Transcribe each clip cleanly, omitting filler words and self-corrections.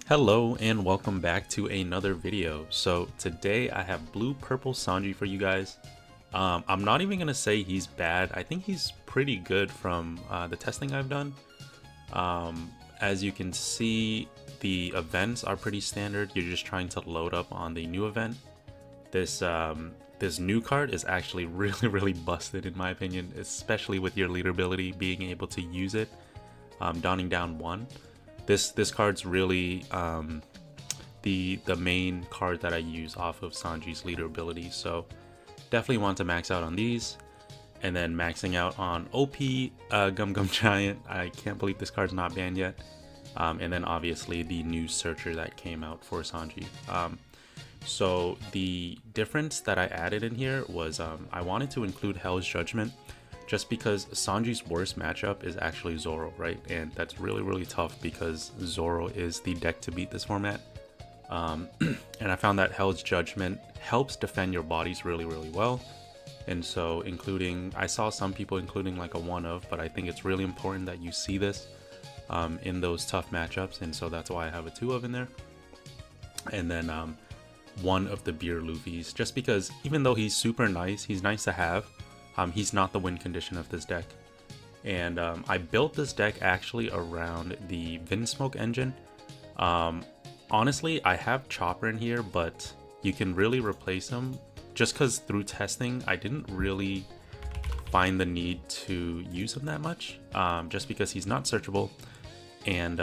Hello and welcome back to another video. So today I have blue purple Sanji for you guys. I'm not even gonna say he's bad. I think he's pretty good from the testing I've done. As you can see, the events are pretty standard. You're just trying to load up on the new event. This new card is actually really busted in my opinion, especially with your leader ability being able to use it, donning down one. This card's really the main card that I use off of Sanji's leader ability, so definitely want to max out on these. And then maxing out on OP Gum Giant. I can't believe this card's not banned yet. And then obviously the new searcher that came out for Sanji. So the difference that I added in here was I wanted to include Hell's Judgment, just because Sanji's worst matchup is actually Zoro, right? And that's really tough because Zoro is the deck to beat this format. And I found that Hell's Judgment helps defend your bodies really well. And so I saw some people including like a one of, but I think it's really important that you see this in those tough matchups. And so that's why I have a two of in there. And then one of the beer Luffy's, just because even though he's super nice, he's nice to have. He's not the win condition of this deck. And I built this deck actually around the Vinsmoke engine. Honestly, I have Chopper in here, but you can really replace him just because through testing, I didn't really find the need to use him that much, just because he's not searchable. And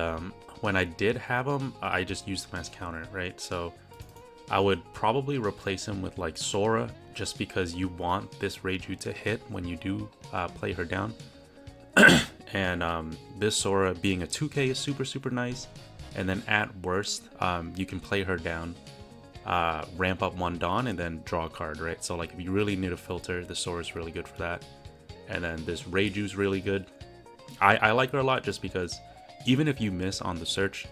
when I did have him, I just used him as counter, right? So I would probably replace him with like Sora, just because you want this Reiju to hit when you do play her down. And this Sora being a 2k is super nice. And then at worst, you can play her down, ramp up one Dawn, and then draw a card, right? So like if you really need a filter, the Sora is really good for that. And then this Reiju's really good. I like her a lot just because even if you miss on the search,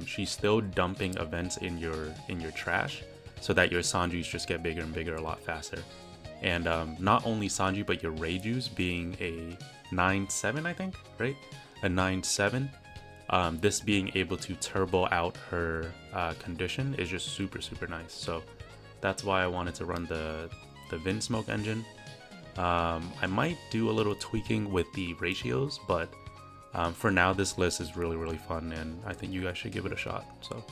she's still dumping events in your trash, so that your Sanjis just get bigger and bigger a lot faster. And not only Sanji, but your Reiju's being a 9/7, I think, right? A 9/7. This being able to turbo out her condition is just super nice. So that's why I wanted to run the Vinsmoke engine. I might do a little tweaking with the ratios, but for now this list is really fun, and I think you guys should give it a shot. So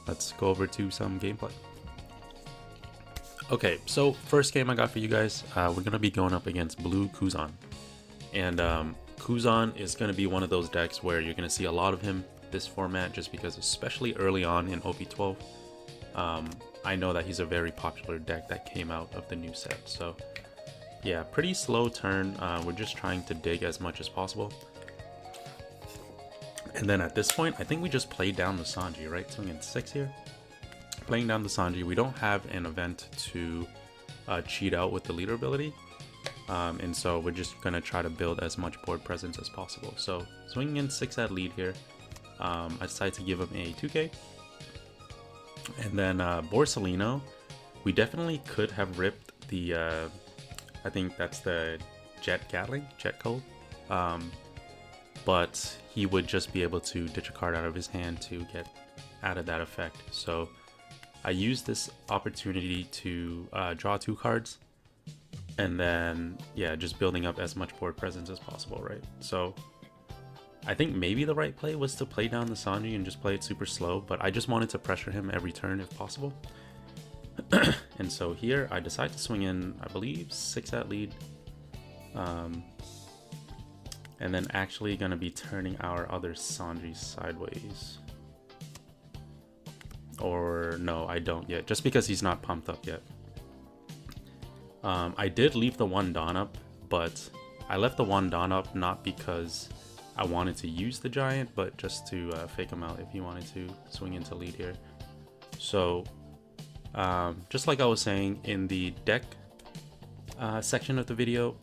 let's go over to some gameplay. Okay, so first game I got for you guys, we're gonna be going up against blue Kuzan. And Kuzan is going to be one of those decks where you're going to see a lot of him this format, just because especially early on in OP12, I know that he's a very popular deck that came out of the new set. So yeah, pretty slow turn. We're just trying to dig as much as possible. And then at this point, I think we just played down the Sanji, right? Swinging 6 here. Playing down the Sanji. We don't have an event to cheat out with the leader ability. And so we're just going to try to build as much board presence as possible. So swinging in 6 at lead here, I decided to give him a 2k. And then Borsalino, we definitely could have ripped the, I think that's the Jet Cold. But he would just be able to ditch a card out of his hand to get out of that effect. So I used this opportunity to draw 2 cards. And then, yeah, just building up as much board presence as possible, right? So I think maybe the right play was to play down the Sanji and just play it super slow, but I just wanted to pressure him every turn if possible. And so here I decided to swing in, I believe, 6 at lead. And then actually going to be turning our other Sanji sideways. Or no, I don't yet, just because he's not pumped up yet. I did leave the one Dawn up, but I left the one Dawn up not because I wanted to use the giant, but just to fake him out if he wanted to swing into lead here. So just like I was saying in the deck section of the video,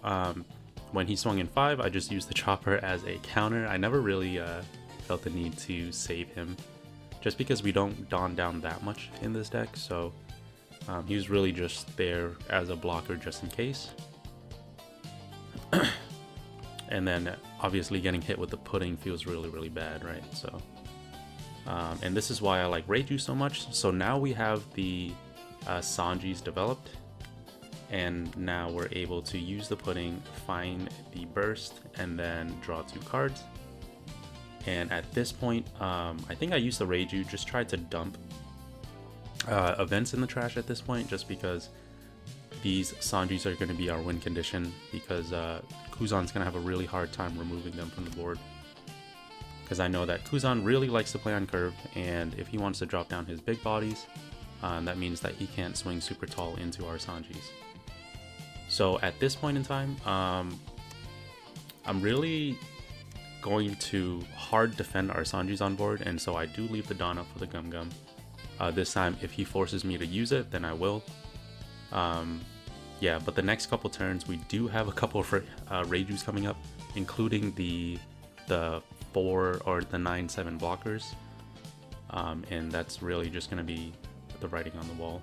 when he swung in 5, I just used the Chopper as a counter. I never really felt the need to save him, just because we don't Dawn down that much in this deck. So he was really just there as a blocker just in case. And then obviously getting hit with the pudding feels really bad, right? So And this is why I like Reiju so much. So now we have the Sanjis developed, and now we're able to use the pudding, find the burst, and then draw 2 cards. And at this point, I think I used the Reiju, just tried to dump events in the trash at this point, just because these Sanjis are going to be our win condition, because Kuzan's going to have a really hard time removing them from the board. Because I know that Kuzan really likes to play on curve, and if he wants to drop down his big bodies, that means that he can't swing super tall into our Sanjis. So at this point in time, I'm really going to hard defend our Sanjis on board, and so I do leave the Dawn up for the Gum Gum. This time, if he forces me to use it, then I will. Yeah, but the next couple turns, we do have a couple of Reijus coming up, including the 4 or the 9/7 blockers, and that's really just going to be the writing on the wall.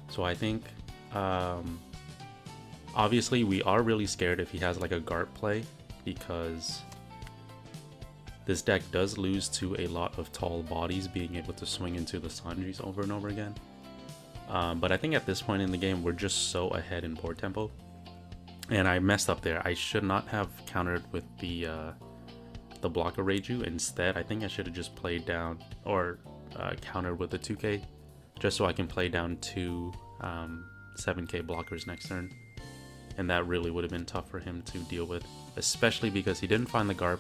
So I think, obviously we are really scared if he has like a Garp play, because this deck does lose to a lot of tall bodies being able to swing into the Sanjis over and over again. But I think at this point in the game, we're just so ahead in board tempo. And I messed up there. I should not have countered with the blocker Reiju. Instead, I think I should have just played down, or countered with the 2k, just so I can play down 2 7k blockers next turn. And that really would have been tough for him to deal with, especially because he didn't find the Garp,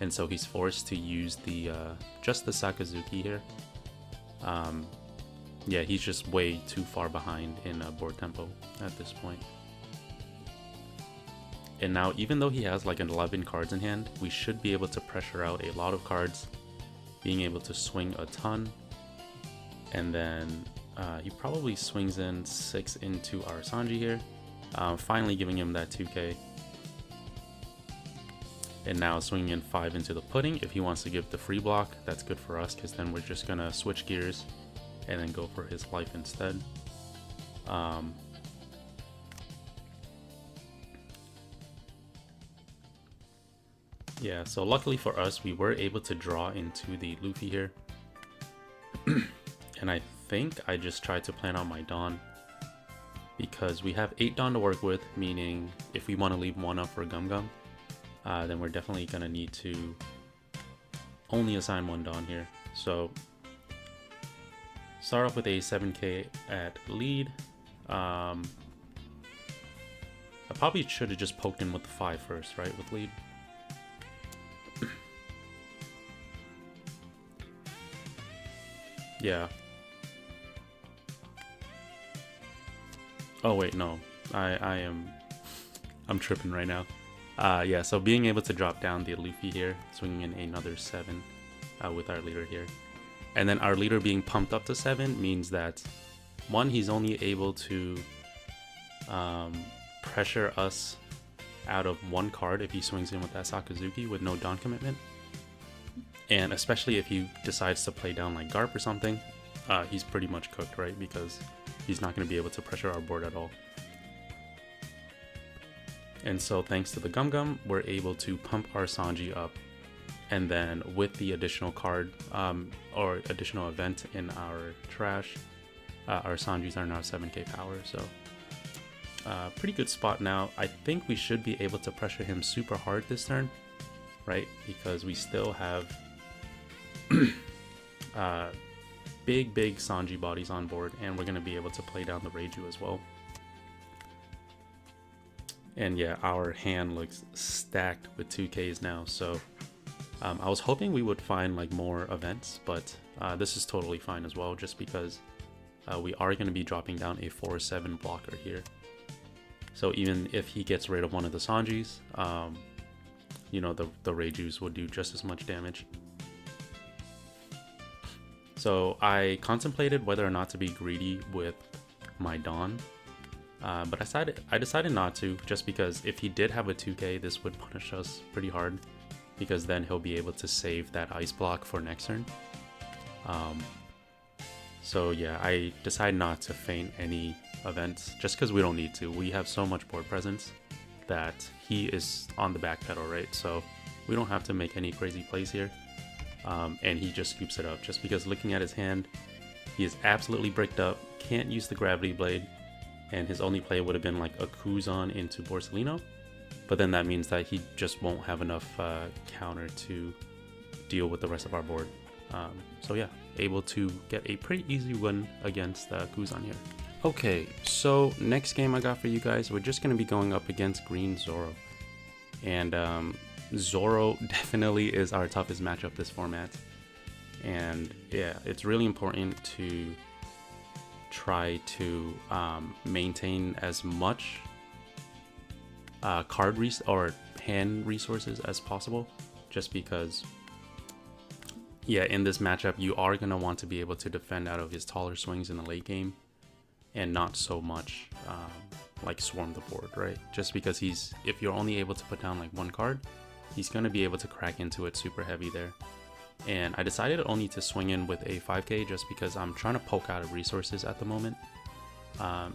and so he's forced to use the just the Sakazuki here. Yeah, he's just way too far behind in board tempo at this point. And now, even though he has like 11 cards in hand, we should be able to pressure out a lot of cards, being able to swing a ton. And then he probably swings in 6 into our Sanji here, finally giving him that 2k. And now swinging in 5 into the pudding. If he wants to give the free block, that's good for us, because then we're just gonna switch gears and then go for his life instead. Yeah, so luckily for us, we were able to draw into the Luffy here. And I think I just tried to plan out my Dawn, because we have 8 Dawn to work with, meaning if we want to leave 1 up for Gum Gum, then we're definitely going to need to only assign 1 Dawn here. So start off with a 7k at lead. I probably should have just poked in with the 5 first, right, with lead. Yeah. Oh wait, no. I'm tripping right now. Yeah, so being able to drop down the Luffy here, swinging in another 7 with our leader here. And then our leader being pumped up to 7 means that, 1, he's only able to pressure us out of 1 card if he swings in with that Sakazuki with no Dawn commitment. And especially if he decides to play down like Garp or something, he's pretty much cooked, right? Because he's not going to be able to pressure our board at all. And so thanks to the Gum Gum, we're able to pump our Sanji up. And then with the additional card or additional event in our trash, our Sanjis are now 7k power. So pretty good spot now. I think we should be able to pressure him super hard this turn, right? Because we still have big Sanji bodies on board, and we're going to be able to play down the Reiju as well. And yeah, our hand looks stacked with 2Ks now, so I was hoping we would find like more events, but this is totally fine as well, just because we are going to be dropping down a 4/7 blocker here. So even if he gets rid of one of the Sanjis, you know, the Reijus will do just as much damage. So I contemplated whether or not to be greedy with my Dawn, but I decided not to, just because if he did have a 2k, this would punish us pretty hard, because then he'll be able to save that ice block for next turn. So yeah, I decided not to feint any events, just because we don't need to. We have so much board presence that he is on the back pedal, right? So we don't have to make any crazy plays here. And he just scoops it up just because looking at his hand, he is absolutely bricked up, can't use the gravity blade, and his only play would have been like a Kuzan into Borsellino, but then that means that he just won't have enough counter to deal with the rest of our board. So yeah, able to get a pretty easy win against Kuzan here. Okay, so next game I got for you guys, we're just going to be going up against Green Zoro. And Zoro definitely is our toughest matchup this format. And yeah, it's really important to try to maintain as much or hand resources as possible, just because yeah, in this matchup you are going to want to be able to defend out of his taller swings in the late game and not so much like swarm the board, right? Just because if you're only able to put down like one card, he's going to be able to crack into it super heavy there. And I decided only to swing in with a 5k just because I'm trying to poke out of resources at the moment.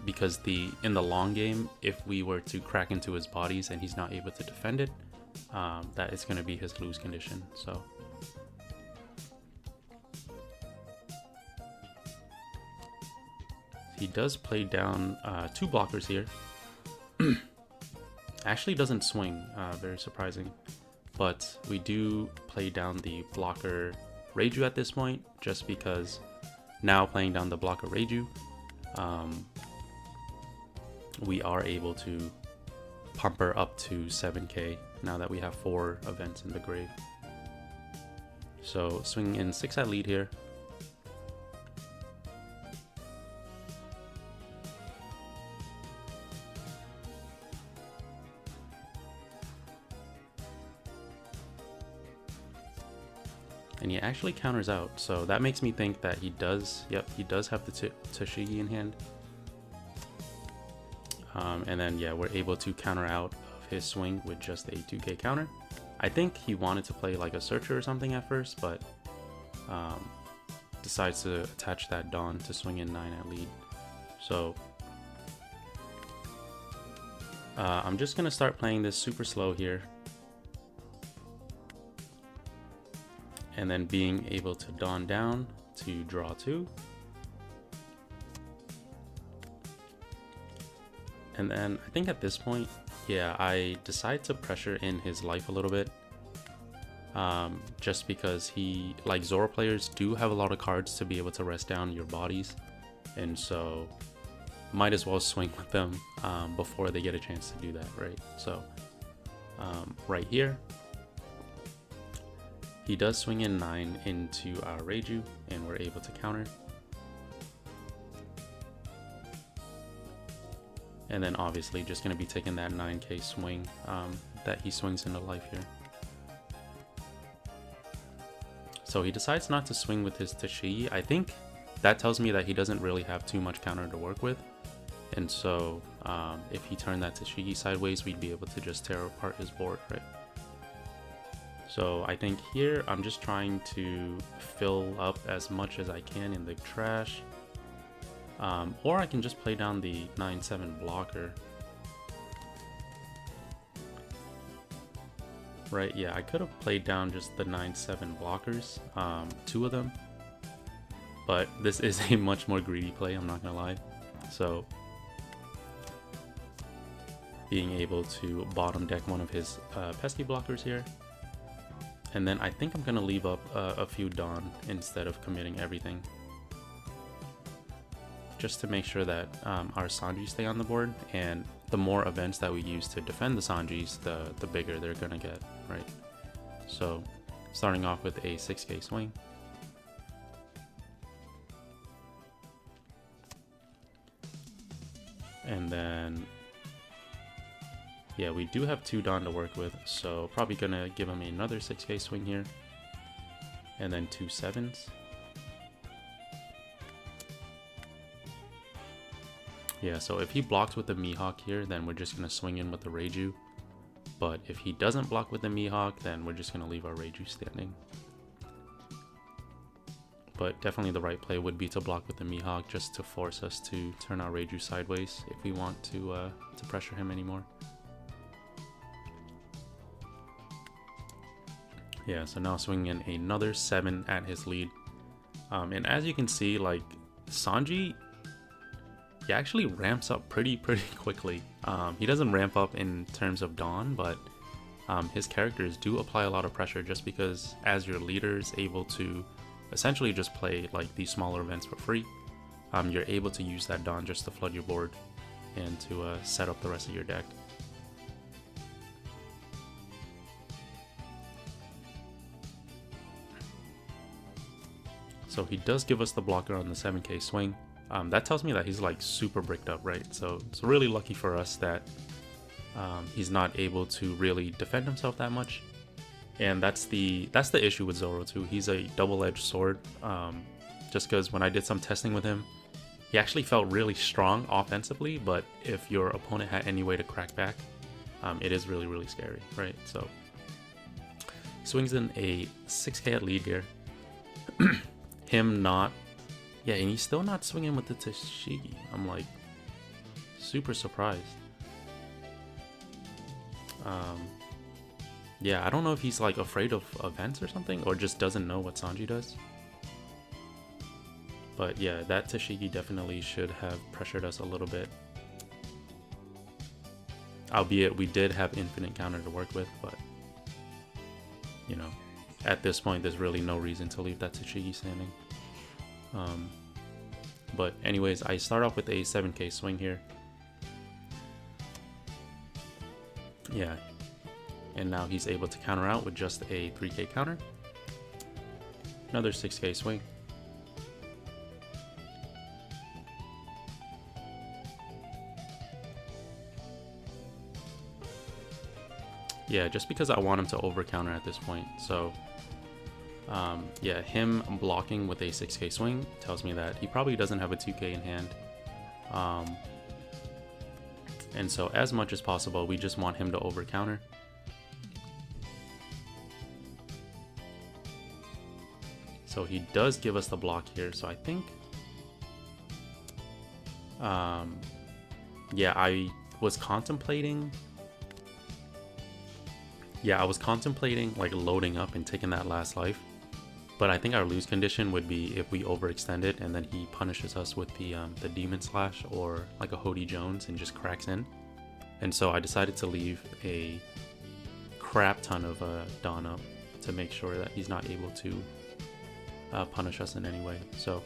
Because in the long game, if we were to crack into his bodies and he's not able to defend it, that is going to be his lose condition. So he does play down 2 blockers here. Actually doesn't swing, very surprising. But we do play down the blocker Reiju at this point, just because now playing down the blocker Reiju, we are able to pump her up to 7k now that we have 4 events in the grave. So swinging in 6 at lead here. And he actually counters out, so that makes me think that he does have the TCG in hand. And then yeah, we're able to counter out of his swing with just a 2k counter. I think he wanted to play like a Searcher or something at first, but decides to attach that Dawn to swing in 9 at lead. So I'm just gonna start playing this super slow here, and then being able to Dawn down to draw 2. And then I think at this point, yeah, I decide to pressure in his life a little bit. Just because like Zoro players do have a lot of cards to be able to rest down your bodies. And so might as well swing with them before they get a chance to do that, right? So right here, he does swing in 9 into our Reiju, and we're able to counter. And then obviously just going to be taking that 9k swing that he swings into life here. So he decides not to swing with his TCG. I think that tells me that he doesn't really have too much counter to work with. And so if he turned that TCG sideways, we'd be able to just tear apart his board, right? So I think here I'm just trying to fill up as much as I can in the trash. Or I can just play down the 9-7 blocker. Right, yeah, I could have played down just the 9-7 blockers, 2 of them. But this is a much more greedy play, I'm not gonna lie. So being able to bottom deck one of his pesky blockers here. And then I think I'm gonna leave up a few Dawn instead of committing everything, just to make sure that our Sanji stay on the board, and the more events that we use to defend the Sanjis, the bigger they're gonna get, right? So starting off with a 6k swing. And then yeah, we do have 2 Dawn to work with, so probably gonna give him another 6k swing here, and then 2 7s. Yeah, so if he blocks with the Mihawk here, then we're just gonna swing in with the Reiju. But if he doesn't block with the Mihawk, then we're just gonna leave our Reiju standing. But definitely the right play would be to block with the Mihawk, just to force us to turn our Reiju sideways if we want to pressure him anymore. Yeah, so now swinging another 7 at his lead. And as you can see, like, Sanji, he actually ramps up pretty quickly. He doesn't ramp up in terms of Dawn, but his characters do apply a lot of pressure just because as your leader is able to essentially just play like these smaller events for free, you're able to use that Dawn just to flood your board and to set up the rest of your deck. So he does give us the blocker on the 7k swing. That tells me that he's like super bricked up, right? So it's really lucky for us that he's not able to really defend himself that much. And that's the issue with Zoro too. He's a double-edged sword. Just because when I did some testing with him, he actually felt really strong offensively, but if your opponent had any way to crack back, it is really scary, right? So swings in a 6k at lead here. Him not, yeah, and he's still not swinging with the TCG. I'm like super surprised. Yeah, I don't know if he's like afraid of events or something, or just doesn't know what Sanji does. But yeah, that TCG definitely should have pressured us a little bit. Albeit we did have infinite counter to work with, but you know, at this point there's really no reason to leave that TCG standing. But anyways, I start off with a 7k swing here. Yeah, and now he's able to counter out with just a 3k counter. Another 6k swing. Yeah, just because I want him to over counter at this point. So yeah, him blocking with a 6k swing tells me that he probably doesn't have a 2k in hand. And so as much as possible, we just want him to over counter. So he does give us the block here. So I think, yeah, I was contemplating like loading up and taking that last life. But I think our lose condition would be if we overextend it and then he punishes us with the Demon Slash or like a Hody Jones and just cracks in. And so I decided to leave a crap ton of Dawn up to make sure that he's not able to punish us in any way. So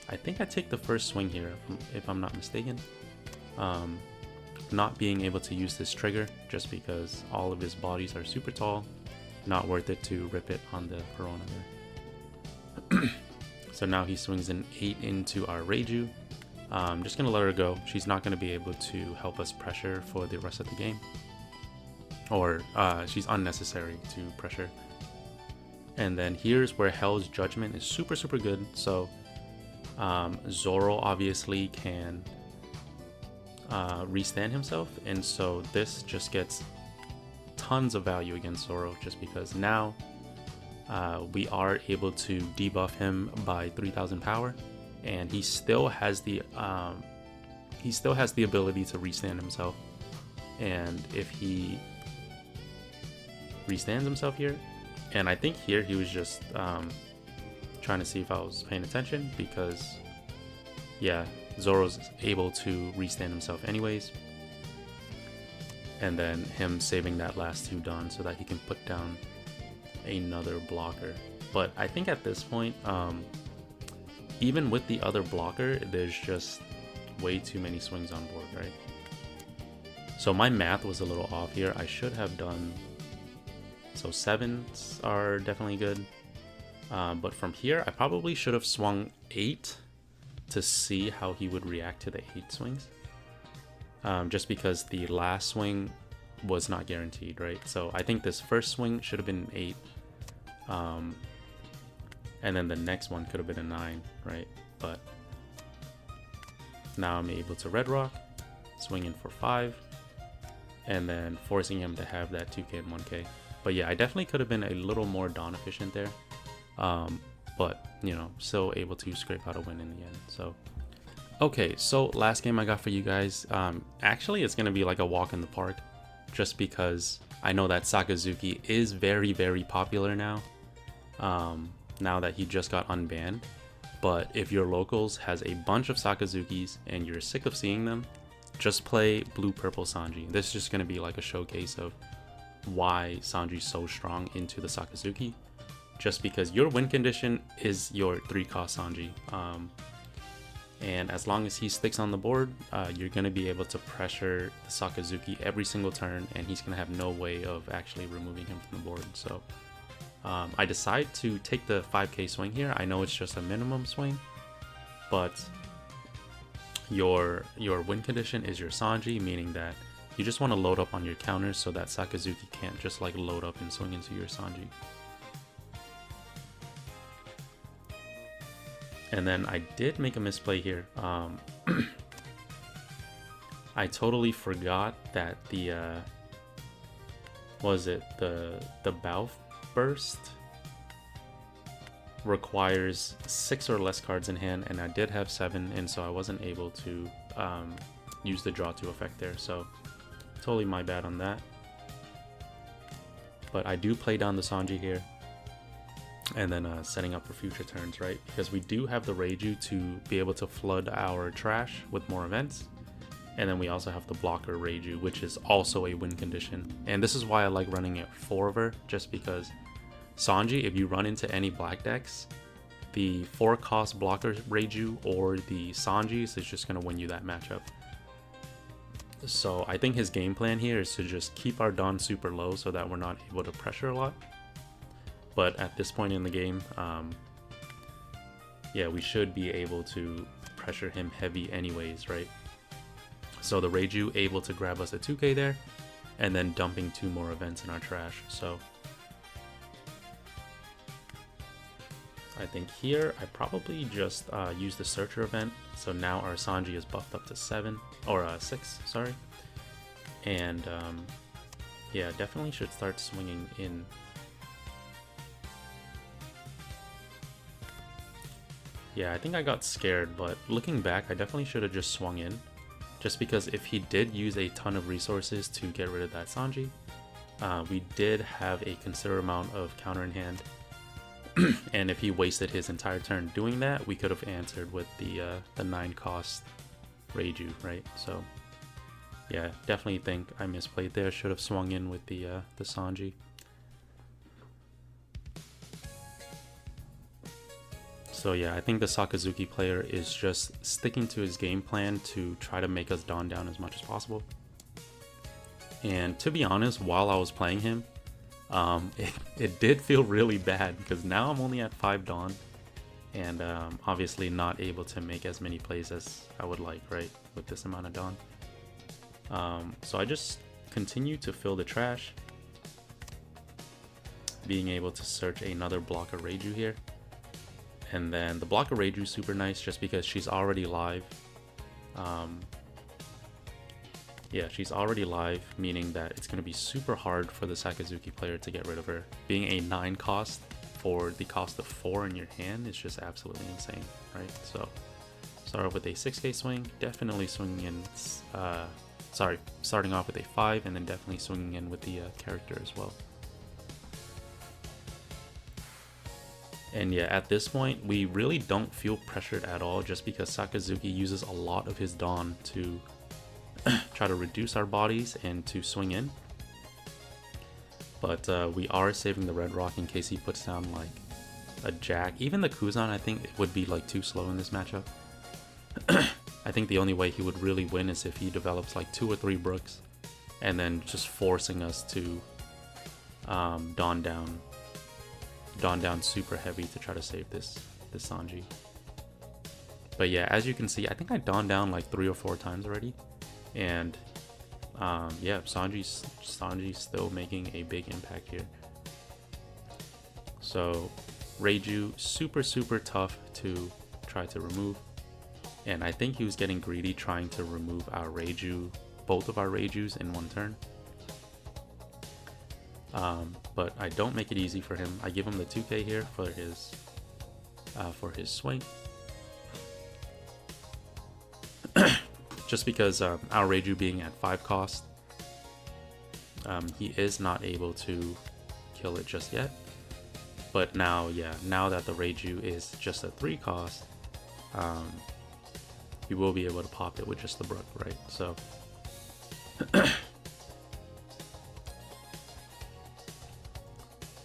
I think I take the first swing here if I'm not mistaken. Not being able to use this trigger just because all of his bodies are super tall. Not worth it to rip it on the Corona there. So now he swings an 8 into our Reiju. I'm just going to let her go. She's not going to be able to help us pressure for the rest of the game. Or she's unnecessary to pressure. And then here's where Hell's Judgment is super good. So Zoro obviously can restand himself. And so this just gets tons of value against Zoro just because now we are able to debuff him by 3000 power, and he still has the ability to restand himself. And if he restands himself here, and I think here he was just trying to see if I was paying attention, because yeah, Zoro's able to restand himself anyways. And then him saving that last 2 Dawn so that he can put down another blocker. But I think at this point, even with the other blocker, there's just way too many swings on board, right? So my math was a little off here. I should have done, so 7s are definitely good. But from here, I probably should have swung 8 to see how he would react to the 8 swings. Just because the last swing was not guaranteed, right? So I think this first swing should have been 8. And then the next one could have been a 9, right? But now I'm able to red rock, swing in for 5, and then forcing him to have that 2k and 1k. But yeah, I definitely could have been a little more Dawn efficient there. But, you know, still able to scrape out a win in the end, so. Okay, so last game I got for you guys, actually it's going to be like a walk in the park, just because I know that Sakazuki is very, very popular now, now that he just got unbanned. But if your locals has a bunch of Sakazukis and you're sick of seeing them, just play Blue Purple Sanji. This is just going to be like a showcase of why Sanji's so strong into the Sakazuki. Just because your win condition is your 3-cost Sanji. And as long as he sticks on the board, you're going to be able to pressure the Sakazuki every single turn, and he's going to have no way of actually removing him from the board. So I decide to take the 5k swing here. I know it's just a minimum swing, but your win condition is your Sanji, meaning that you just want to load up on your counters so that Sakazuki can't just like load up and swing into your Sanji. And then I did make a misplay here. I totally forgot that the the Bauf burst requires 6 or less cards in hand, and I did have 7, and so I wasn't able to use the draw to effect there. So totally my bad on that. But I do play down the Sanji here, and then setting up for future turns, right? Because we do have the Reiju to be able to flood our trash with more events. And then we also have the blocker Reiju, which is also a win condition. And this is why I like running it 4 of her, just because Sanji, if you run into any black decks, the 4-cost blocker Reiju or the Sanjis is just going to win you that matchup. So I think his game plan here is to just keep our Dawn super low so that we're not able to pressure a lot. But at this point in the game, yeah, we should be able to pressure him heavy anyways, right? So the Reiju able to grab us a 2k there, and then dumping 2 more events in our trash. So I think here I probably just use the Searcher event. So now our Sanji is buffed up to 7, or 6, sorry. And yeah, definitely should start swinging in. Yeah, I think I got scared, but looking back, I definitely should have just swung in. Just because if he did use a ton of resources to get rid of that Sanji, we did have a considerable amount of counter in hand. And if he wasted his entire turn doing that, we could have answered with the 9-cost Reiju, right? So yeah, definitely think I misplayed there. Should have swung in with the Sanji. So yeah, I think the Sakazuki player is just sticking to his game plan to try to make us Dawn down as much as possible. And to be honest, while I was playing him, it did feel really bad because now I'm only at 5 Dawn, and obviously not able to make as many plays as I would like, right, with this amount of Dawn. So I just continue to fill the trash, being able to search another blocker Reiju here. And then the blocker Reiju is super nice just because she's already live. Yeah, she's already live, meaning that it's going to be super hard for the Sakazuki player to get rid of her. Being a 9-cost for the cost of 4 in your hand is just absolutely insane, right? So start off with a 6k swing, definitely swinging in, starting off with a 5, and then definitely swinging in with the character as well. And yeah, at this point, we really don't feel pressured at all just because Sakazuki uses a lot of his Dawn to try to reduce our bodies and to swing in. But we are saving the Red Rock in case he puts down like a Jack. Even the Kuzan, I think, would be like too slow in this matchup. I think the only way he would really win is if he develops like 2 or 3 Brooks and then just forcing us to Dawn down super heavy to try to save this Sanji. But yeah, as you can see, I think I Dawn down like 3 or 4 times already, and yeah, Sanji's still making a big impact here. So Reiju super tough to try to remove, and I think he was getting greedy trying to remove our Reiju, both of our Reijus in one turn. But I don't make it easy for him. I give him the 2k here for his swing. Just because our Reiju being at 5 cost, He is not able to kill it just yet. But now, yeah, now that the Reiju is just a 3 cost, you will be able to pop it with just the Brook, right? So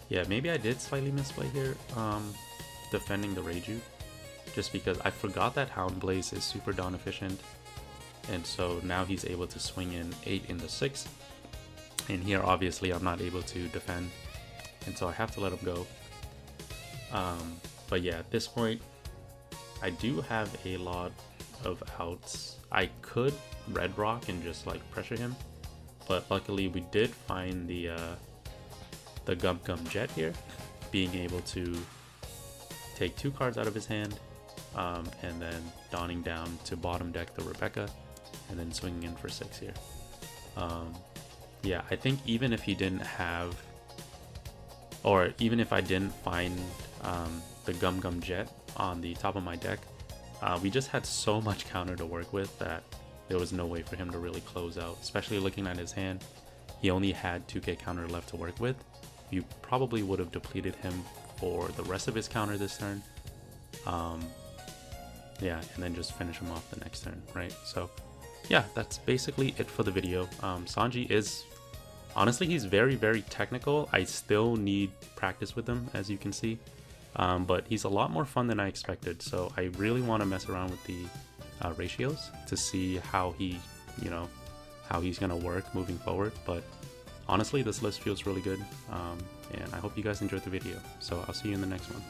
yeah, maybe I did slightly misplay here, defending the Reiju, just because I forgot that Hound Blaze is super Dawn efficient, and so now he's able to swing in 8 in the 6, and here obviously I'm not able to defend, and so I have to let him go. But yeah, at this point, I do have a lot of outs. I could Red Rock and just like pressure him, but luckily we did find the Gum Gum Jet here, being able to take 2 cards out of his hand, and then dawning down to bottom deck the Rebecca, and then swinging in for 6 here. Yeah, I think even if he didn't have, or even if I didn't find the Gum Gum Jet on the top of my deck, we just had so much counter to work with that there was no way for him to really close out, especially looking at his hand. He only had 2k counter left to work with. You probably would have depleted him for the rest of his counter this turn. Yeah, and then just finish him off the next turn, right? So yeah, that's basically it for the video. Sanji is, honestly, he's very, very technical. I still need practice with him, as you can see. But he's a lot more fun than I expected. So I really want to mess around with the ratios to see how he, how he's going to work moving forward. But honestly, this list feels really good. And I hope you guys enjoyed the video. So I'll see you in the next one.